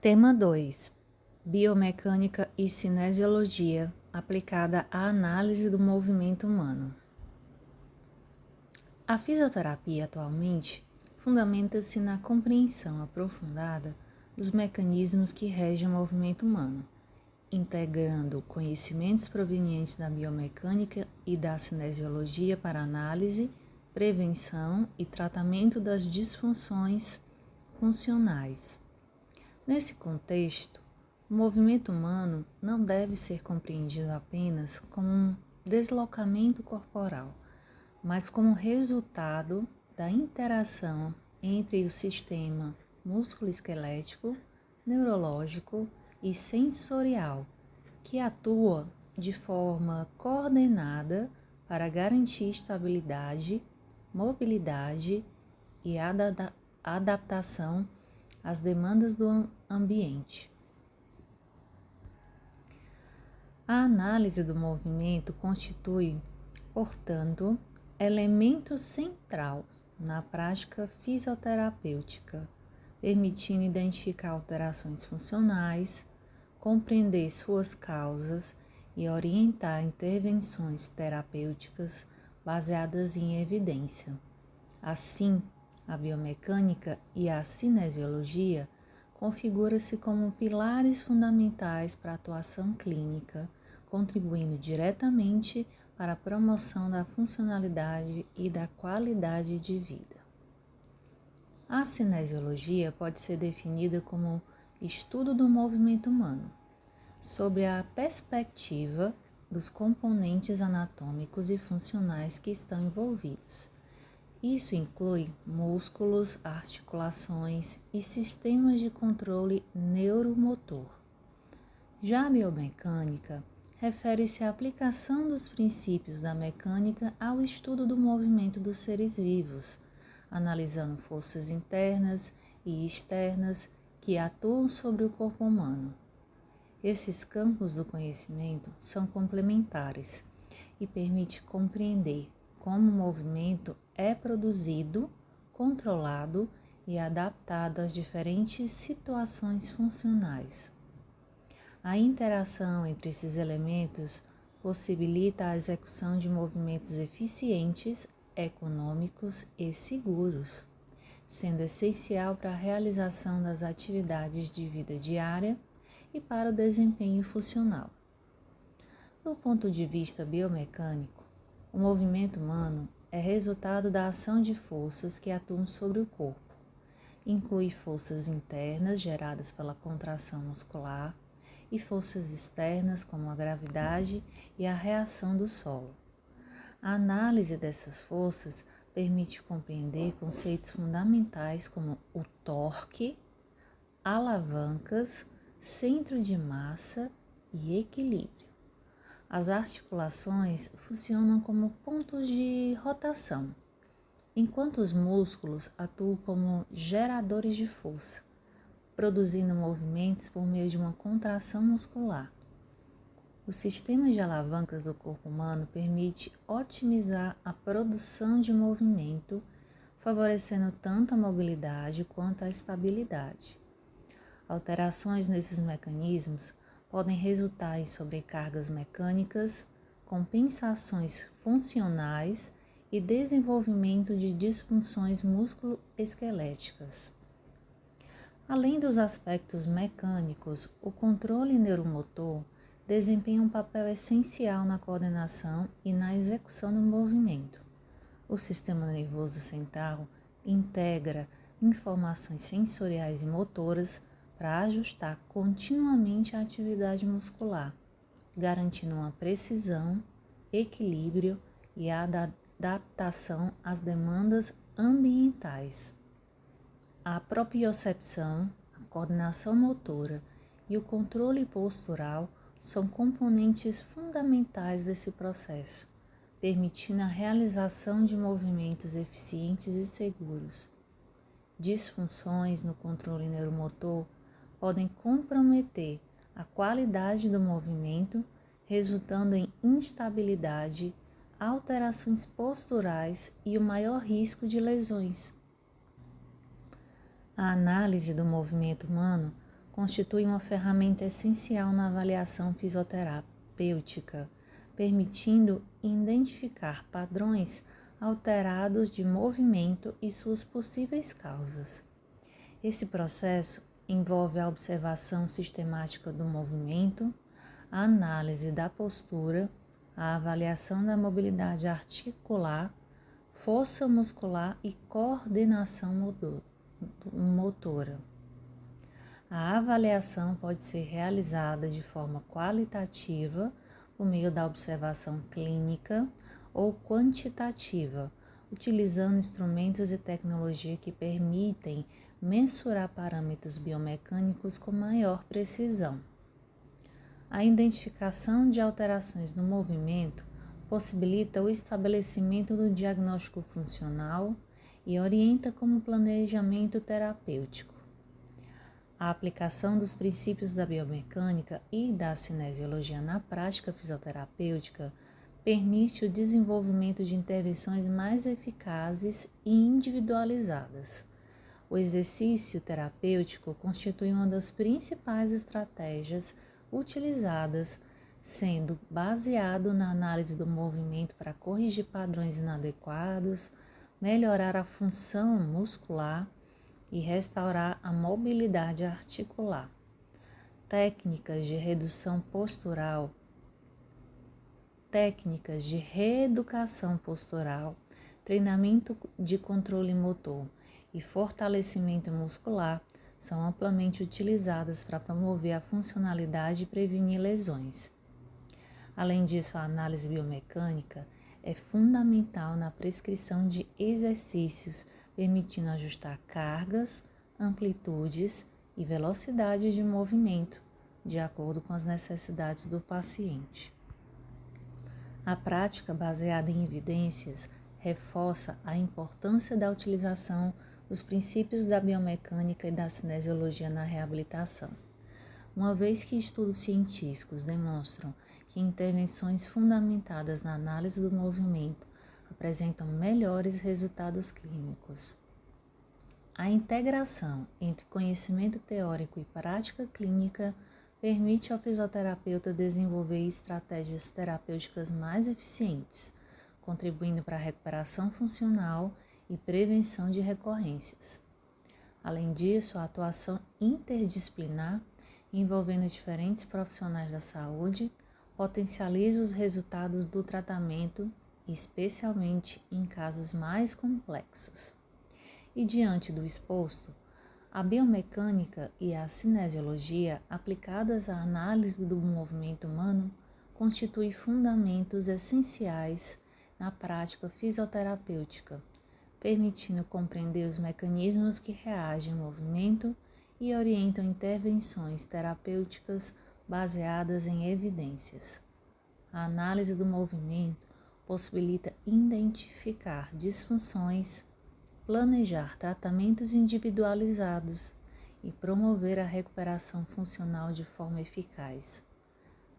Tema 2: Biomecânica e cinesiologia aplicada à análise do movimento humano. A fisioterapia atualmente fundamenta-se na compreensão aprofundada dos mecanismos que regem o movimento humano, integrando conhecimentos provenientes da biomecânica e da cinesiologia para análise, prevenção e tratamento das disfunções funcionais. Nesse contexto, o movimento humano não deve ser compreendido apenas como um deslocamento corporal, mas como resultado da interação entre o sistema músculo-esquelético, neurológico e sensorial, que atua de forma coordenada para garantir estabilidade, mobilidade e adaptação às demandas do ambiente. A análise do movimento constitui, portanto, elemento central na prática fisioterapêutica, permitindo identificar alterações funcionais, compreender suas causas e orientar intervenções terapêuticas baseadas em evidência. Assim, a biomecânica e a cinesiologia configuram-se como pilares fundamentais para a atuação clínica, contribuindo diretamente para a promoção da funcionalidade e da qualidade de vida. A cinesiologia pode ser definida como estudo do movimento humano, sob a perspectiva dos componentes anatômicos e funcionais que estão envolvidos. Isso inclui músculos, articulações e sistemas de controle neuromotor. Já a biomecânica refere-se à aplicação dos princípios da mecânica ao estudo do movimento dos seres vivos, analisando forças internas e externas que atuam sobre o corpo humano. Esses campos do conhecimento são complementares e permitem compreender como o movimento é produzido, controlado e adaptado às diferentes situações funcionais. A interação entre esses elementos possibilita a execução de movimentos eficientes, econômicos e seguros, sendo essencial para a realização das atividades de vida diária e para o desempenho funcional. Do ponto de vista biomecânico, o movimento humano é resultado da ação de forças que atuam sobre o corpo. Inclui forças internas geradas pela contração muscular e forças externas como a gravidade e a reação do solo. A análise dessas forças permite compreender conceitos fundamentais como o torque, alavancas, centro de massa e equilíbrio. As articulações funcionam como pontos de rotação, enquanto os músculos atuam como geradores de força, produzindo movimentos por meio de uma contração muscular. O sistema de alavancas do corpo humano permite otimizar a produção de movimento, favorecendo tanto a mobilidade quanto a estabilidade. Alterações nesses mecanismos podem resultar em sobrecargas mecânicas, compensações funcionais e desenvolvimento de disfunções músculo-esqueléticas. Além dos aspectos mecânicos, o controle neuromotor desempenha um papel essencial na coordenação e na execução do movimento. O sistema nervoso central integra informações sensoriais e motoras para ajustar continuamente a atividade muscular, garantindo uma precisão, equilíbrio e adaptação às demandas ambientais. A propriocepção, a coordenação motora e o controle postural são componentes fundamentais desse processo, permitindo a realização de movimentos eficientes e seguros. Disfunções no controle neuromotor podem comprometer a qualidade do movimento, resultando em instabilidade, alterações posturais e o maior risco de lesões. A análise do movimento humano constitui uma ferramenta essencial na avaliação fisioterapêutica, permitindo identificar padrões alterados de movimento e suas possíveis causas. Esse processo envolve a observação sistemática do movimento, a análise da postura, a avaliação da mobilidade articular, força muscular e coordenação motora. A avaliação pode ser realizada de forma qualitativa, por meio da observação clínica, ou quantitativa, utilizando instrumentos e tecnologia que permitem mensurar parâmetros biomecânicos com maior precisão. A identificação de alterações no movimento possibilita o estabelecimento do diagnóstico funcional e orienta como planejamento terapêutico. A aplicação dos princípios da biomecânica e da cinesiologia na prática fisioterapêutica permite o desenvolvimento de intervenções mais eficazes e individualizadas. O exercício terapêutico constitui uma das principais estratégias utilizadas, sendo baseado na análise do movimento para corrigir padrões inadequados, melhorar a função muscular e restaurar a mobilidade articular. Técnicas de reeducação postural, treinamento de controle motor e fortalecimento muscular são amplamente utilizadas para promover a funcionalidade e prevenir lesões. Além disso, a análise biomecânica é fundamental na prescrição de exercícios, permitindo ajustar cargas, amplitudes e velocidade de movimento, de acordo com as necessidades do paciente. A prática baseada em evidências reforça a importância da utilização dos princípios da biomecânica e da cinesiologia na reabilitação, uma vez que estudos científicos demonstram que intervenções fundamentadas na análise do movimento apresentam melhores resultados clínicos. A integração entre conhecimento teórico e prática clínica permite ao fisioterapeuta desenvolver estratégias terapêuticas mais eficientes, contribuindo para a recuperação funcional e prevenção de recorrências. Além disso, a atuação interdisciplinar, envolvendo diferentes profissionais da saúde, potencializa os resultados do tratamento, especialmente em casos mais complexos. E diante do exposto, a biomecânica e a cinesiologia aplicadas à análise do movimento humano constituem fundamentos essenciais na prática fisioterapêutica, permitindo compreender os mecanismos que reagem ao movimento e orientam intervenções terapêuticas baseadas em evidências. A análise do movimento possibilita identificar disfunções, planejar tratamentos individualizados e promover a recuperação funcional de forma eficaz.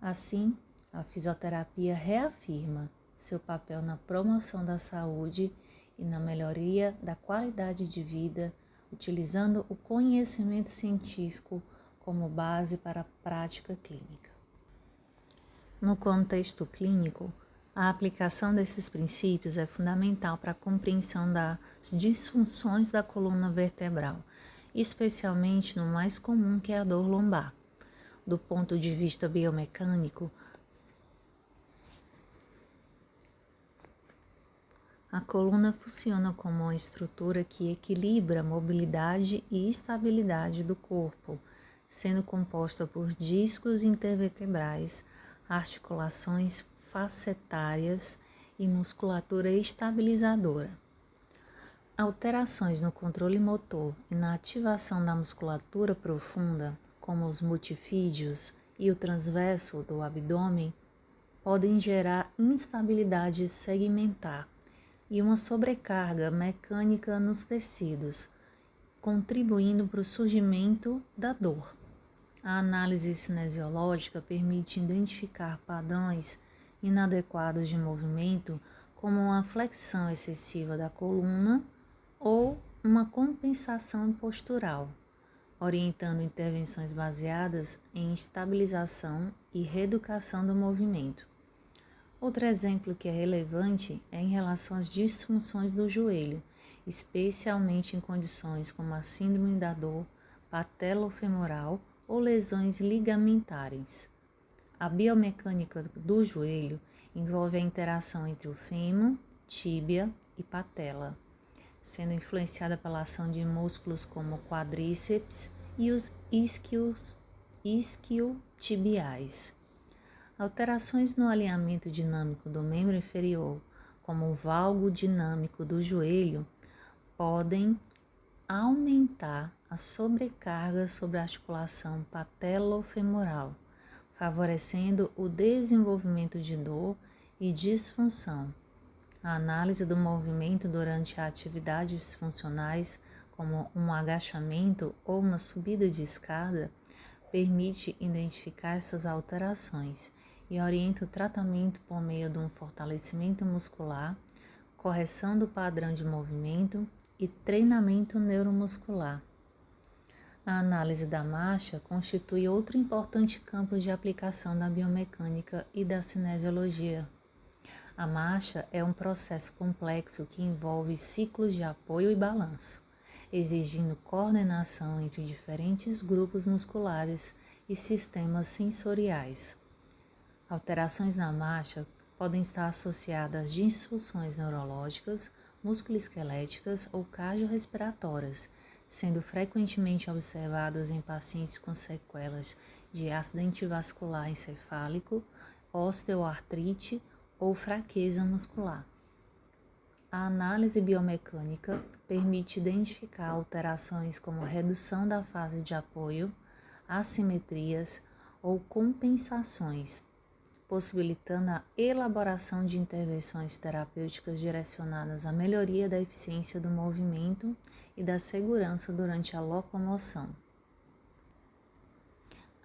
Assim, a fisioterapia reafirma seu papel na promoção da saúde e na melhoria da qualidade de vida, utilizando o conhecimento científico como base para a prática clínica. No contexto clínico, a aplicação desses princípios é fundamental para a compreensão das disfunções da coluna vertebral, especialmente no mais comum, que é a dor lombar. Do ponto de vista biomecânico, a coluna funciona como uma estrutura que equilibra a mobilidade e estabilidade do corpo, sendo composta por discos intervertebrais, articulações facetárias e musculatura estabilizadora. Alterações no controle motor e na ativação da musculatura profunda, como os multifídios e o transverso do abdômen, podem gerar instabilidade segmentar e uma sobrecarga mecânica nos tecidos, contribuindo para o surgimento da dor. A análise cinesiológica permite identificar padrões inadequados de movimento, como uma flexão excessiva da coluna ou uma compensação postural, orientando intervenções baseadas em estabilização e reeducação do movimento. Outro exemplo que é relevante é em relação às disfunções do joelho, especialmente em condições como a síndrome da dor patelofemoral ou lesões ligamentares. A biomecânica do joelho envolve a interação entre o fêmur, tíbia e patela, sendo influenciada pela ação de músculos como o quadríceps e os isquiotibiais. Alterações no alinhamento dinâmico do membro inferior, como o valgo dinâmico do joelho, podem aumentar a sobrecarga sobre a articulação patelofemoral, favorecendo o desenvolvimento de dor e disfunção. A análise do movimento durante atividades funcionais, como um agachamento ou uma subida de escada, permite identificar essas alterações e orienta o tratamento por meio de um fortalecimento muscular, correção do padrão de movimento e treinamento neuromuscular. A análise da marcha constitui outro importante campo de aplicação da biomecânica e da cinesiologia. A marcha é um processo complexo que envolve ciclos de apoio e balanço, exigindo coordenação entre diferentes grupos musculares e sistemas sensoriais. Alterações na marcha podem estar associadas a disfunções neurológicas, musculoesqueléticas ou cardiorrespiratórias, sendo frequentemente observadas em pacientes com sequelas de acidente vascular encefálico, osteoartrite ou fraqueza muscular. A análise biomecânica permite identificar alterações como redução da fase de apoio, assimetrias ou compensações, possibilitando a elaboração de intervenções terapêuticas direcionadas à melhoria da eficiência do movimento e da segurança durante a locomoção.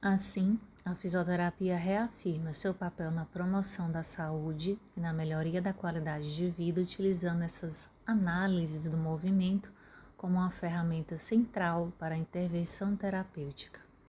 Assim, a fisioterapia reafirma seu papel na promoção da saúde e na melhoria da qualidade de vida, utilizando essas análises do movimento como uma ferramenta central para a intervenção terapêutica.